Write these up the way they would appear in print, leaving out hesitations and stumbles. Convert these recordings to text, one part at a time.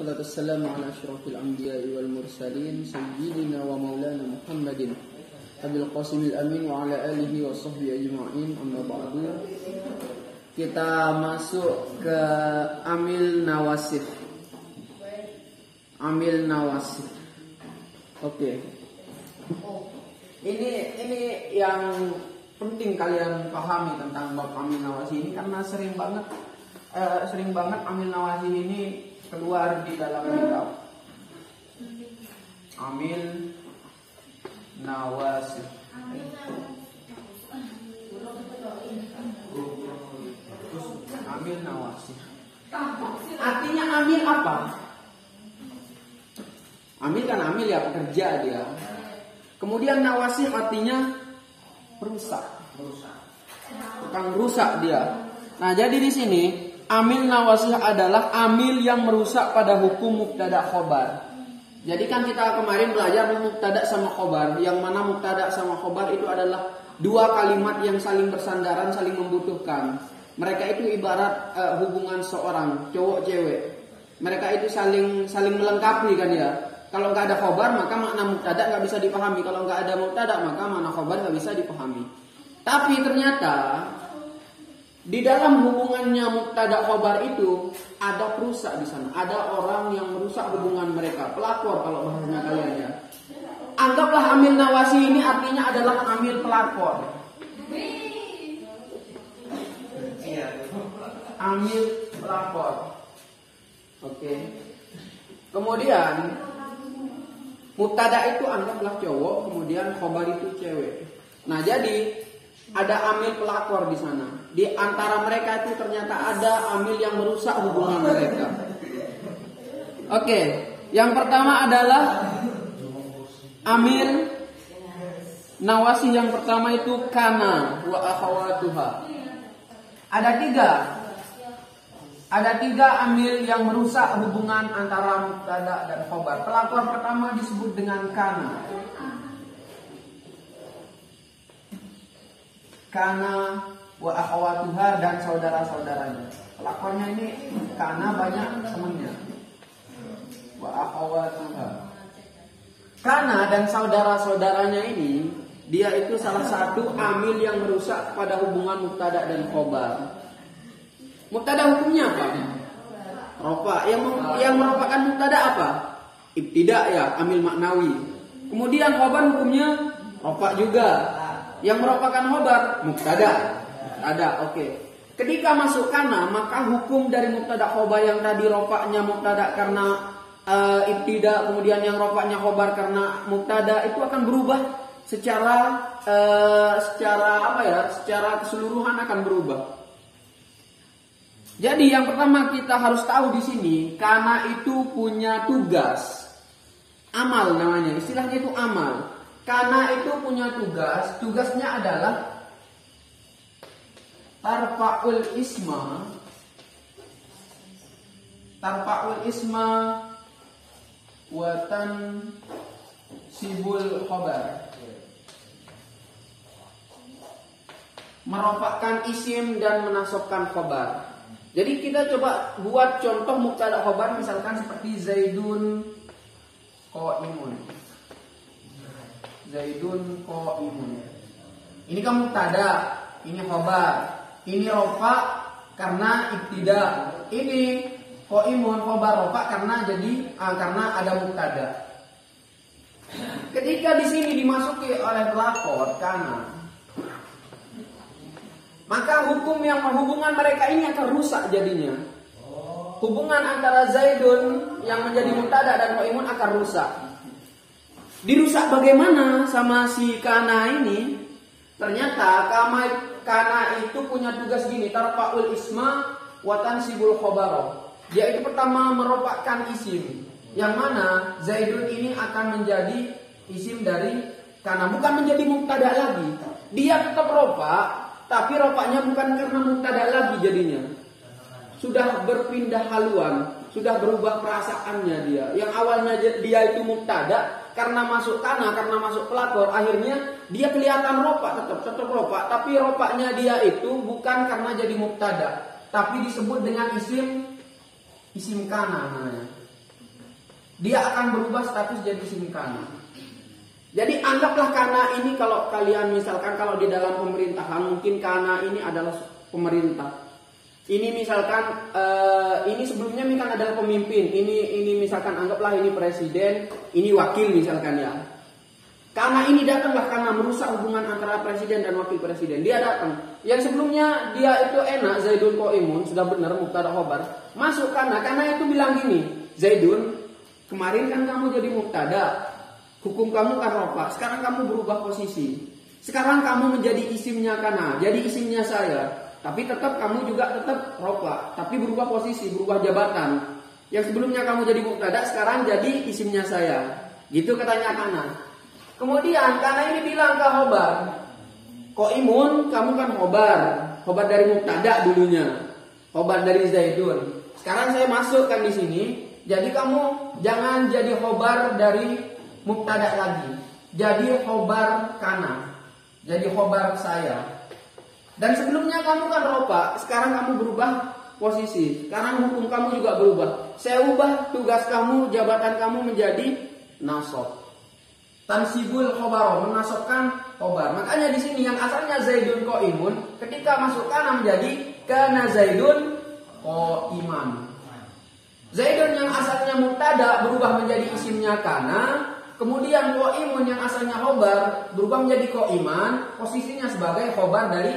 wassalatu wassalamu ala asyrafil anbiya'i wal mursalin sayyidina wa maulana Muhammadin Abil Qasimil Amin wa ala alihi wa sahbihi ajma'in, amma ba'du. Kita masuk ke amil nawasif. Amil nawasif. Oke. Ini yang penting kalian pahami tentang bab amil nawasif ini, karena sering banget amil nawasif ini keluar di dalam kitab. Amil nawasif. Amil nawasif. Artinya amil apa? Amil kan amil ya, pekerja dia. Kemudian nawasif artinya perusak. Tukang rusak dia. Nah, jadi di sini amil nawasih adalah amil yang merusak pada hukum mubtada khobar. Jadi kan kita kemarin belajar mubtada sama khobar, yang mana mubtada sama khobar itu adalah dua kalimat yang saling bersandaran, saling membutuhkan. Mereka itu ibarat hubungan seorang cowok cewek. Mereka itu saling melengkapi kan ya. Kalau nggak ada khobar maka makna mubtada nggak bisa dipahami. Kalau nggak ada mubtada maka makna khobar nggak bisa dipahami. Tapi ternyata di dalam hubungannya mubtada khobar itu ada perusak di sana. Ada orang yang merusak hubungan mereka. Pelakor kalau bahasanya kalian ya. Anggaplah amil nawasi ini artinya adalah amil pelakor. Amil pelakor. Oke. Kemudian mubtada itu anggaplah cowok, kemudian khobar itu cewek. Nah, jadi ada amil pelakor di sana. Di antara mereka itu ternyata ada amil yang merusak hubungan mereka. Oke, yang pertama adalah amil nawasi. Yang pertama itu kana wa akhawatuha. Ada tiga amil yang merusak hubungan antara mubtada dan khobar. Pelakor pertama disebut dengan kana. Kana wa akhawatuha, dan saudara-saudaranya. Pelakornya ini kana banyak temannya. Wa akhawatuha. Kana dan saudara-saudaranya ini, dia itu salah satu amil yang merusak pada hubungan mubtada dan khobar. Mubtada hukumnya apa? Rofa. Yang merupakan mubtada apa? Ibtida ya, amil maknawi. Kemudian khobar hukumnya rofa juga. Yang merupakan khobar mubtada. Ada, oke. Ketika masuk kana, maka hukum dari mubtada khobar yang tadi rofaknya mubtada karena ibtida, kemudian yang rofaknya khobar karena mubtada, itu akan berubah secara keseluruhan akan berubah. Jadi yang pertama kita harus tahu di sini, kana itu punya tugas. Amal namanya, istilahnya itu amal. Kana itu punya tugas, tugasnya adalah tarfa'ul isma wa tansibul khabar. Merofakkan isim dan menasabkan khabar. Jadi kita coba buat contoh mubtada khabar, misalkan seperti Zaidun qa'imun. Zaidun qa'imun. Ini kan mubtada, ini khabar. Ini rofa karena ibtida. Ini qa'imun khabar rofa karena ada mubtada. Ketika di sini dimasuki oleh pelakor kana, maka hubungan mereka ini akan rusak jadinya. Hubungan antara Zaidun yang menjadi mubtada dan qa'imun akan rusak. Dirusak bagaimana sama si kana ini? Ternyata kana itu punya tugas gini, tarfa'ul isma wa tansibul khabara. Dia itu pertama merofakkan isim, yang mana Zaidun ini akan menjadi isim dari kana, bukan menjadi mubtada lagi. Dia tetap rofak, tapi rofaknya bukan karena mubtada lagi jadinya. Sudah berpindah haluan, sudah berubah perasaannya dia. Yang awalnya dia itu mubtada, karena masuk kana, karena masuk pelakor, akhirnya dia kelihatan rofa, tetap rofa, tapi rofaknya dia itu bukan karena jadi mubtada, tapi disebut dengan isim kana namanya. dia akan berubah status jadi isim kana. Jadi anggaplah kana ini, kalau kalian misalkan kalau di dalam pemerintahan mungkin kana ini adalah pemerintah. Ini misalkan ini sebelumnya misalkan adalah pemimpin. Ini misalkan anggaplah ini presiden, ini wakil misalkan ya. Karena ini datanglah karena merusak hubungan antara presiden dan wakil presiden. Dia datang. Yang sebelumnya dia itu enak, Zaidun Qaimun, sudah benar mubtada khobar. Masuk karena itu bilang gini, Zaidun, kemarin kan kamu jadi mubtada, hukum kamu kan rofa. Sekarang kamu berubah posisi. Sekarang kamu menjadi isimnya karena, jadi isimnya saya. Tapi tetap kamu juga tetap rofa, tapi berubah posisi, berubah jabatan. Yang sebelumnya kamu jadi mubtada, sekarang jadi isimnya saya. Gitu katanya kana. Kemudian karena ini bilang ke khobar, Qaimun, kamu kan khobar dari mubtada dulunya, khobar dari Zaidun. Sekarang saya masukkan di sini, jadi kamu jangan jadi khobar dari mubtada lagi, jadi khobar kana, jadi khobar saya. Dan sebelumnya kamu kan rofa, sekarang kamu berubah posisi, sekarang hukum kamu juga berubah. Saya ubah tugas kamu, jabatan kamu menjadi nasab. Tansibul khobar, menasabkan khobar. Makanya di sini yang asalnya Zaidun Qaimun, ketika masuk kana menjadi kana Zaidun Qaiman. Zaidun yang asalnya mubtada berubah menjadi isimnya kana, kemudian Qaimun yang asalnya khobar berubah menjadi Qaiman, posisinya sebagai khobar dari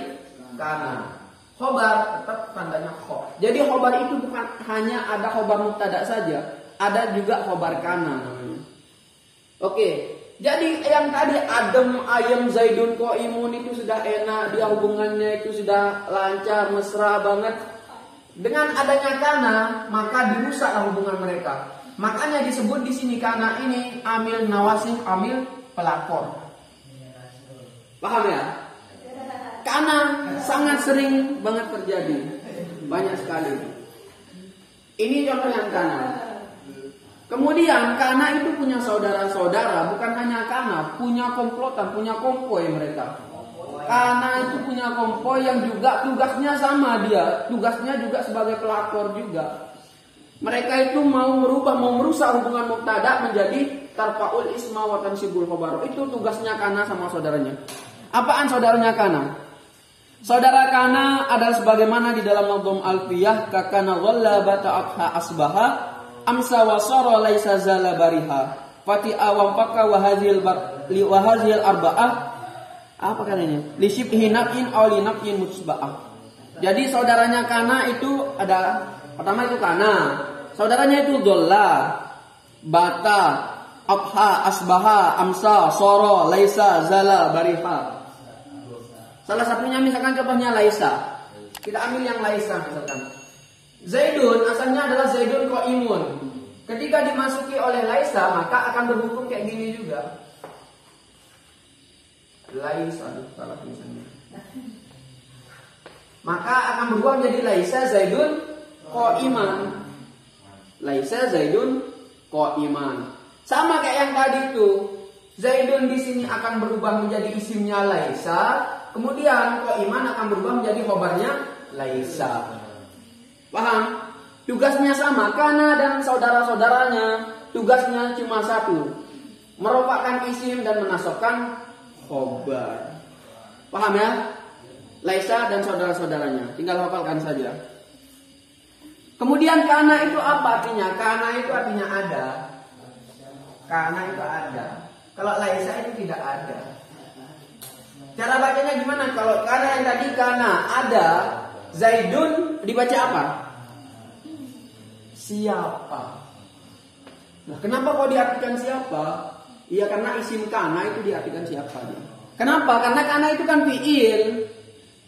kana. Khobar tetap tandanya kho. Jadi khobar itu bukan hanya ada khobar mubtada saja, ada juga khobar kana namanya. Oke. Jadi yang tadi adem ayam Zaidun Qaimun itu sudah enak, dia hubungannya itu sudah lancar, mesra banget. Dengan adanya kana, maka dirusaklah hubungan mereka. Makanya disebut di sini kana ini amil nawasih, amil pelakor. Paham ya? Kana sangat sering banget terjadi, banyak sekali. Ini contoh yang kana. Kemudian kana itu punya saudara-saudara, bukan hanya kana, punya komplotan, punya kompoi mereka. Kana itu punya kompoi yang juga tugasnya sama dia, tugasnya juga sebagai pelakor juga. Mereka itu mau merusak hubungan mubtada menjadi tarfaul isma wa tansibul khobar. Itu tugasnya kana sama saudaranya. Apaan saudaranya kana? Saudara kana adalah sebagaimana di dalam Nadhum Alfiyah, kakana ghalla bata'atha asbaha amsa wa sara laisa zala bariha fati awam faka wa hadhil arba'ah apa katanya li syibhi naqin aw li naqin musba'ah. Jadi saudaranya kana itu ada, pertama itu kana, saudaranya itu dhalla, bata, abha, asbaha, amsa, sara, laisa, zala, bariha. Salah satunya misalkan contohnya laisa. Kita ambil yang laisa misalkan. Zaidun asalnya adalah Zaidun Qaimun. Ketika dimasuki oleh laisa, maka akan berhukum kayak gini juga. Laisa, salah tulisannya. Maka akan berubah menjadi laisa Zaidun Qaiman. Laisa Zaidun Qaiman. Sama kayak yang tadi itu. Zaidun di sini akan berubah menjadi isimnya laisa, kemudian Qaiman akan berubah menjadi khobarnya laisa. Paham? Tugasnya sama, kana dan saudara-saudaranya tugasnya cuma satu, merupakan isim dan menasabkan khobar. Paham ya? Laisa dan saudara-saudaranya, tinggal hafalkan saja. Kemudian kana itu apa artinya? Kana itu artinya ada. Kana itu ada. Kalau laisa itu tidak ada. Cara bacanya gimana? Kalau kana yang tadi kana ada, Zaidun dibaca apa? Siapa? Nah, kenapa kok diartikan siapa? Iya karena isim kana itu diartikan siapa dia. Kenapa? Karena kana itu kan fiil.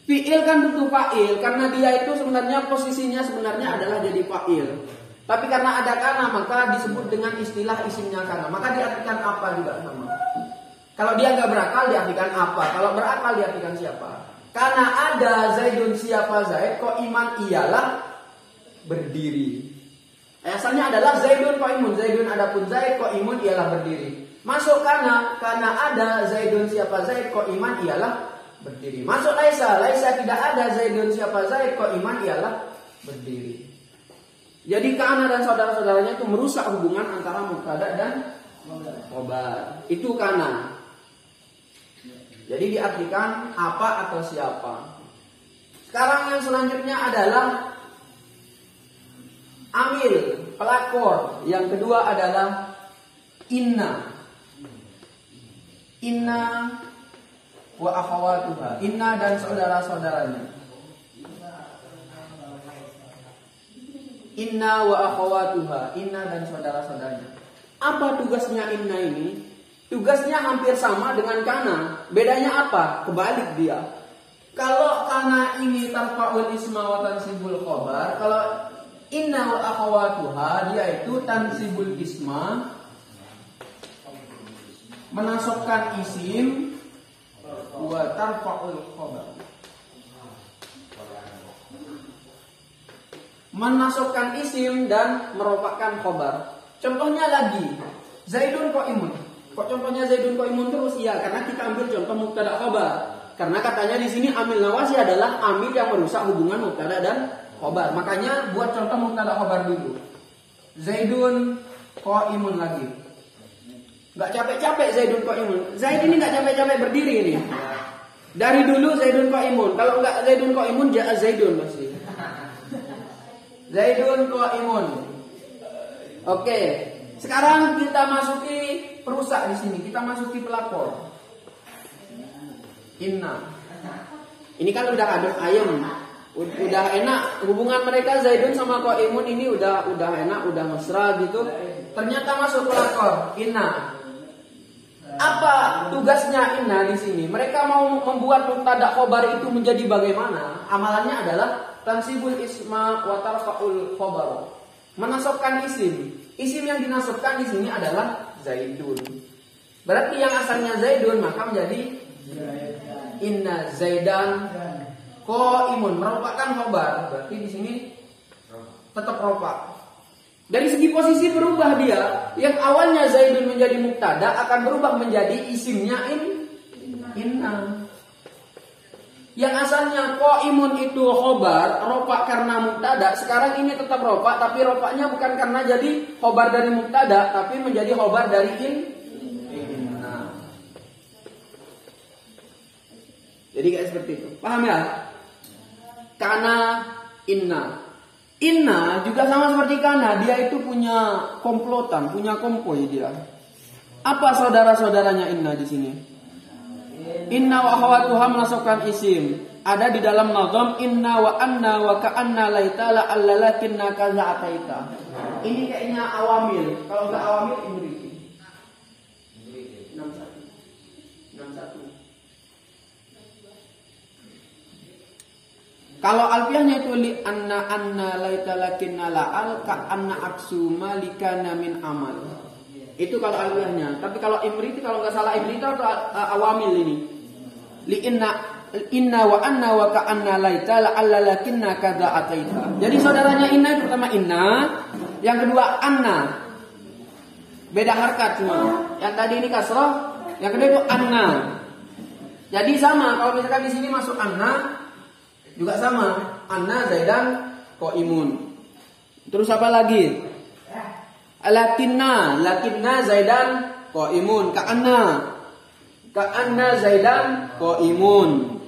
Fiil kan butuh fa'il, karena dia itu sebenarnya posisinya sebenarnya adalah jadi fa'il. Tapi karena ada kana maka disebut dengan istilah isimnya kana. Maka diartikan apa juga sama. Kalau dia nggak berakal diartikan apa? Kalau berakal diartikan siapa? Karena ada Zaidun, siapa Zaid, kok iman ialah berdiri. Asalnya adalah Zaidun Qaimun, Zaidun adapun Zaid, kok iman ialah berdiri. Masuk karena ada Zaidun, siapa Zaid, kok iman ialah berdiri. Masuk laisa tidak ada Zaidun, siapa Zaid, kok iman ialah berdiri. Jadi kana dan saudara-saudaranya itu merusak hubungan antara mubtada dan khobar. Itu kana. Jadi diartikan apa atau siapa. Sekarang yang selanjutnya adalah amil, pelakor. Yang kedua adalah inna. Inna wa akhawatuha. Inna dan saudara-saudaranya. Inna wa akhawatuha. Inna dan saudara-saudaranya. Apa tugasnya inna ini? Tugasnya hampir sama dengan kana. Bedanya apa? Kebalik dia. Kalau kana ini tarfa'ul isma wa tansibul khobar, kalau inna wa akhawatuha dia itu tansibul isma, menasabkan isim, wa tarfa'ul khobar, menasabkan isim dan merofakkan khobar. Contohnya lagi, Zaidun qaimun. Kok contohnya Zaidun qaimun terus? Iya, karena kita ambil contoh mubtada khobar. Karena katanya di sini amil nawasi adalah amil yang merusak hubungan mubtada dan khobar. Makanya buat contoh mubtada khobar dulu. Zaidun qaimun lagi. Enggak capek-capek Zaidun qaimun. Zaid ini enggak capek-capek berdiri ini. Dari dulu Zaidun qaimun. Kalau enggak Zaidun qaimun, ja'a Zaidun pasti. Zaidun qaimun. Oke. Sekarang kita masuki perusak di sini. Kita masuki pelakor. Inna. Ini kan udah adem ayam. Udah enak hubungan mereka Zaidun sama qaimun ini udah enak, udah mesra gitu. Ternyata masuk pelakor inna. Apa tugasnya inna di sini? Mereka mau membuat mubtada khobar itu menjadi bagaimana? Amalannya adalah tansibul isma wa tarfa'ul khobar. Menasabkan isim. Isim yang dinasabkan di sini adalah Zaidun. Berarti yang asalnya Zaidun maka menjadi inna Zaidan qaimun, merupakan khobar. Berarti di sini tetap rofa. Dari segi posisi berubah dia. Yang awalnya Zaidun menjadi mubtada akan berubah menjadi isimnya inna. Yang asalnya qaimun itu khobar, rofa karena mubtada, sekarang ini tetap rofa, tapi rofanya bukan karena jadi khobar dari mubtada, tapi menjadi khobar dari inna. Jadi kayak seperti itu. Paham ya? Kana, inna. Inna juga sama seperti kana. Dia itu punya komplotan, punya kompoi dia. Apa saudara-saudaranya inna di sini? Inna wa akhawatuha menasabkan isim. Ada di dalam nazam inna wa anna wa ka'anna laita la allalakinna kaza ataita. Ini kayaknya awamil. Kalau enggak awamil imriti. 61. Kalau alfiahnya itu li anna laita lakinna la'al ka anna aksu malikana min amal. Itu kalau alfiahnya. Tapi kalau imriti, kalau nggak salah imriti atau awamil ini. Li inna wa anna wa ka anna laita la'alla lakinna kadza ataita. Jadi saudaranya inna itu pertama inna, yang kedua anna. Beda harkat cuma. Yang tadi ini kasrah, yang kedua itu anna. Jadi sama, kalau misalkan di sini masuk anna juga sama, anna Zaidan qaimun. Terus apa lagi? Lakinna Zaidan qaimun. Ka'anna Zaidan qaimun.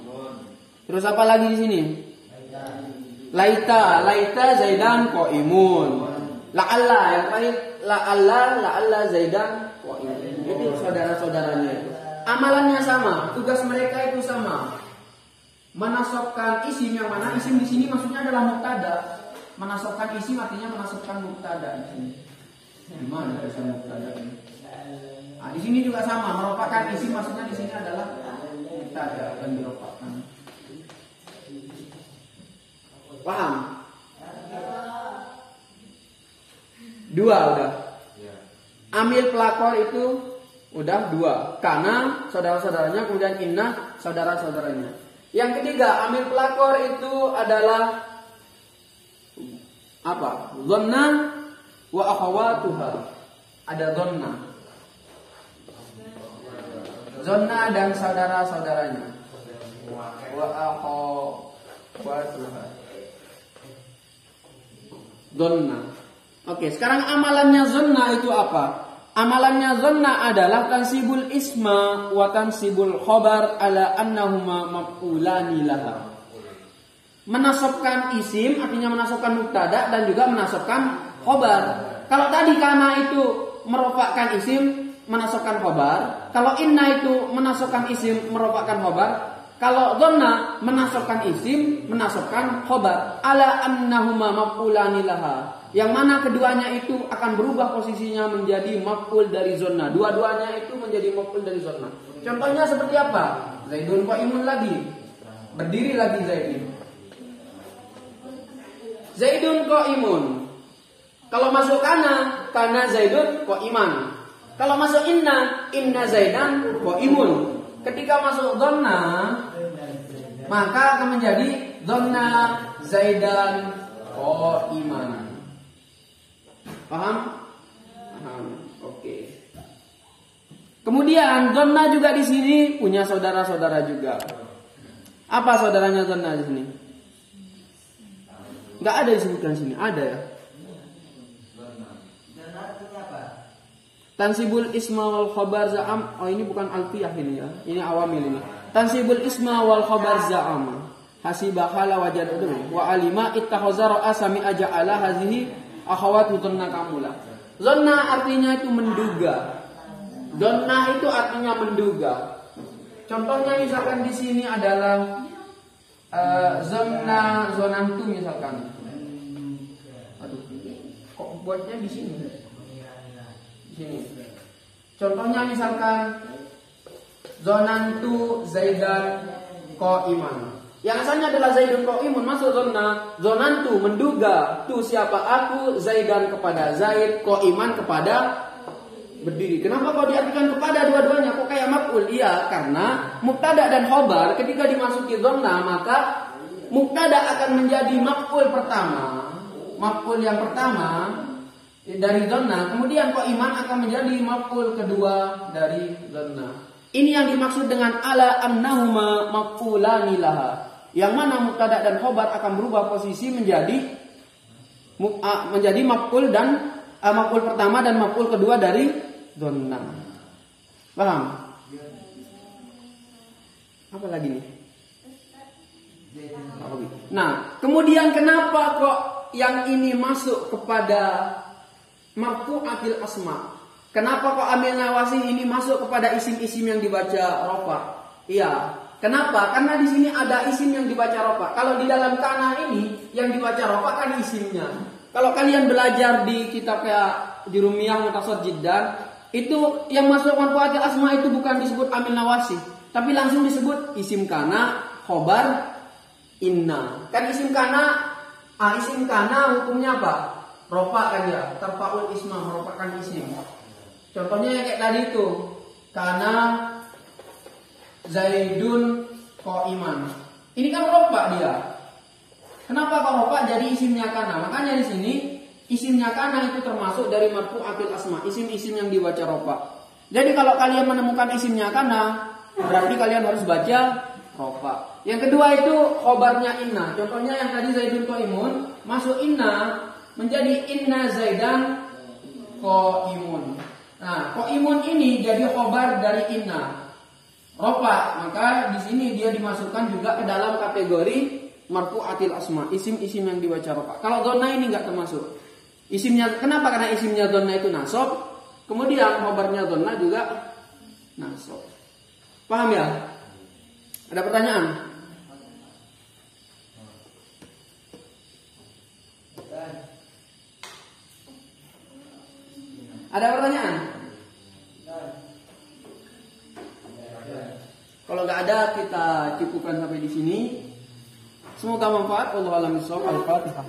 Terus apa lagi di sini? Laita Zaidan qaimun. La'alla yang terakhir la'alla Zaidan qaimun. Itu saudara-saudaranya itu. Amalannya sama, tugas mereka itu sama. Menasabkan isim, yang mana isim di sini maksudnya adalah mubtada. Menasabkan isim artinya menasabkan mubtada di sini. Di mana tulisan mubtada ini? Nah, di sini juga sama, merupakan isim maksudnya di sini adalah mubtada dan dirofakkan. Paham? 2 udah. Amil pelakor itu udah 2. Karena saudara-saudaranya, kemudian inna saudara-saudaranya. Yang ketiga, amil pelakor itu adalah apa? Dhanna wa akhawatuha. Ada dhanna. Dhanna dan saudara-saudaranya. Wa akhawatuha. Dhanna. Oke, sekarang amalannya dhanna itu apa? Amalannya dhanna adalah tansibul isma wa tansibul khabar ala annahuma maf'ulani laha. Menasabkan isim artinya menasabkan mubtada dan juga menasabkan khabar. Kalau tadi kana itu merofakkan isim menasabkan khabar, kalau inna itu menasabkan isim merofakkan khabar, kalau dhanna menasabkan isim menasabkan khabar ala annahuma maf'ulani laha. Yang mana keduanya itu akan berubah posisinya menjadi maf'ul dari dhanna. Dua-duanya itu menjadi maf'ul dari dhanna. Contohnya seperti apa? Zaidun qa'imun lagi. Berdiri lagi Zaidun. Zaidun qa'imun. Kalau masuk kana Zaidun qa'iman. Kalau masuk inna Zaidan qa'imun. Ketika masuk dhanna, maka akan menjadi dhanna Zaidan qa'iman. Paham? Paham. Oke. Kemudian dhanna juga di sini punya saudara-saudara juga. Apa saudaranya dhanna di sini? Enggak ada disebutkan sini. Ada ya? Tansibul isma wal khabar za'am. Oh, ini bukan alfiyah ini ya. Ini awamil ini. Tansibul isma wal khabar za'am. Hasibahala wajadun wa alima ittakhaza ra'asami aja'ala hazihi akhawatu dhanna kamula. Dhanna artinya itu menduga. Dhanna itu artinya menduga. Contohnya misalkan di sini adalah zonantu misalkan. Aduh, kok buatnya di sini? Di sini. Contohnya misalkan zonantu Zaidan qa'iman. Yang asalnya adalah Zaidun qa'imun masuk dhanna. Zonantu menduga tu siapa aku Zaidan kepada Zaid, qa'iman kepada berdiri. Kenapa kau diartikan kepada dua-duanya? Kok kayak maf'ul? Iya, karena mubtada dan khobar ketika dimasuki dhanna maka mubtada akan menjadi maf'ul pertama. Maf'ul yang pertama dari dhanna, kemudian qa'iman akan menjadi maf'ul kedua dari dhanna. Ini yang dimaksud dengan ala annahuma maf'ulani laha. Yang mana mubtada dan khobar akan berubah posisi menjadi maf'ul dan maf'ul pertama dan maf'ul kedua dari dhanna. Paham? Apa lagi nih? Nah, kemudian kenapa kok yang ini masuk kepada marfu'atil asma? Kenapa kok Amil Nawasi ini masuk kepada isim-isim yang dibaca rafa? Iya. Kenapa? Karena di sini ada isim yang dibaca rafa. Kalau di dalam kana ini yang dibaca rafa kan isimnya. Kalau kalian belajar di kitab kayak Jurumiyah Mutasad Jiddan, itu yang masuk marfu'atil asma itu bukan disebut Amil Nawasi, tapi langsung disebut isim kana, khobar, inna. Kan isim kana hukumnya apa? Rafa kan ya, tarfa'ul isma, merupakan isim. Contohnya yang kayak tadi itu, kana Zaidun qa'iman. Ini kan rafa dia. Kenapa kok rafa jadi isimnya kana? Makanya di sini isimnya kana itu termasuk dari marfu'atil asma, isim-isim yang dibaca rafa. Jadi kalau kalian menemukan isimnya kana, berarti kalian harus baca rafa. Yang kedua itu khobarnya inna. Contohnya yang tadi Zaidun qa'imun, masuk inna menjadi inna Zaidan qa'imun. Nah, qa'imun ini jadi khobar dari inna. Rafa, maka di sini dia dimasukkan juga ke dalam kategori marfu'atil asma, isim-isim yang dibaca rafa. Kalau dhanna ini enggak termasuk. Isimnya, kenapa? Karena isimnya dhanna itu nasab, kemudian khobarnya dhanna juga nasab. Paham ya? Ada pertanyaan? Ada pertanyaan? Kalau nggak ada, kita cukupkan sampai di sini. Semoga manfaat. Wallahu a'lam bishawab. Al-Fatihah.